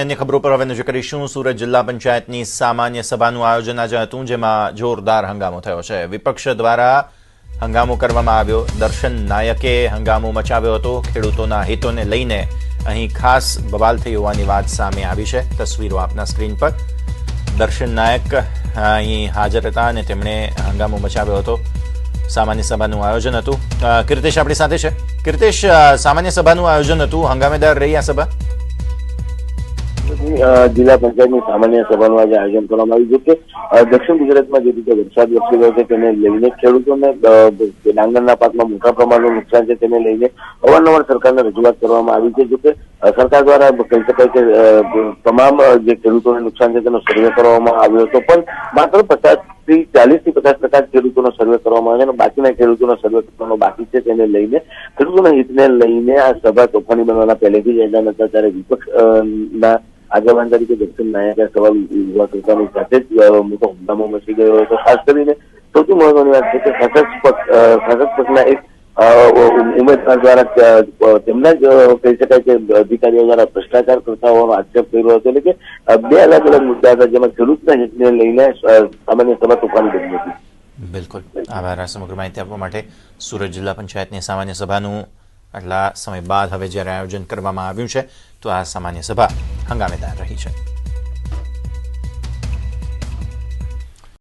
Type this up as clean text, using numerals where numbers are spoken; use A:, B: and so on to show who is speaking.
A: अन्य खबरों पर હવે નજર કરીશું। સુરત જિલ્લા પંચાયતની સામાન્ય સભાનું આયોજન આજે હતું, જેમાં જોરદાર હંગામો થયો છે। વિપક્ષ દ્વારા હંગામો કરવામાં આવ્યો। દર્શન નાયકે હંગામો મચાવ્યો હતો। ખેડૂતોના હિતોને લઈને અહીં ખાસ બવાલ થઈ હોવાની વાત સામે આવી છે। તસવીરો આપના સ્ક્રીન પર। દર્શન નાયક અહીં હાજર હતા અને તેમણે હંગામો મચાવ્યો હતો। સામાન્ય સભાનું આયોજન હતું। કીર્તેશ આપણી સાથે છે। કીર્તેશ, સામાન્ય સભાનું આયોજન હતું, હંગામેદાર રહી આ સભા?
B: जिला पंचायत में सामान्य सभा आज आयोजन કરવામાં આવ્યું છે। દક્ષિણ ગુજરાતમાં જે રીતે વરસાદ વરસી રહ્યો છે તેને લઈને ખેડૂતોને ડાંગરના પાકમાં મોટા પ્રમાણનું નુકસાન છે તેને લઈને અવારનવાર સરકારને રજૂઆત કરવામાં આવી છે। જોકે સરકાર દ્વારા કહી શકાય કે તમામ જે ખેડૂતોને નુકસાન છે તેનો સર્વે કરવામાં આવ્યો હતો, પણ માત્ર 40 થી 50% ખેડૂતોનો સર્વે કરવામાં આવ્યો અને બાકીના ખેડૂતોનો સર્વે કરવાનો બાકી છે। તેને લઈને ખેડૂતોના હિતને લઈને આ સભા તોફાની બનવાના પહેલેથી જ એલાન હતા, ત્યારે વિપક્ષના આગેવાન તરીકે દર્શન નાયકે સવાલ ઉભા કરતાની સાથે જ મોટો હંગામો મચી ગયો હતો। ખાસ કરીને સૌથી મહત્વની વાત છે કે શાસક પક્ષના એક ઉમેદવાર દ્વારા તેમના જ કહી શકાય કે અધિકારીઓ દ્વારા ભ્રષ્ટાચાર કરતા હોવાનો આક્ષેપ કર્યો હતો। એટલે કે બે અલગ અલગ મુદ્દા હતા, જેમાં ખેડૂતના હિતને લઈને સામાન્ય સભા તોફાની બની હતી।
A: બિલકુલ, આભાર આ સમગ્ર માહિતી આપવા માટે। સુરત જિલ્લા પંચાયતની સામાન્ય સભાનું આટલા સમય બાદ હવે જ્યારે આયોજન કરવામાં આવ્યું છે, તો આ સામાન્ય સભા હંગામેદાર રહી છે।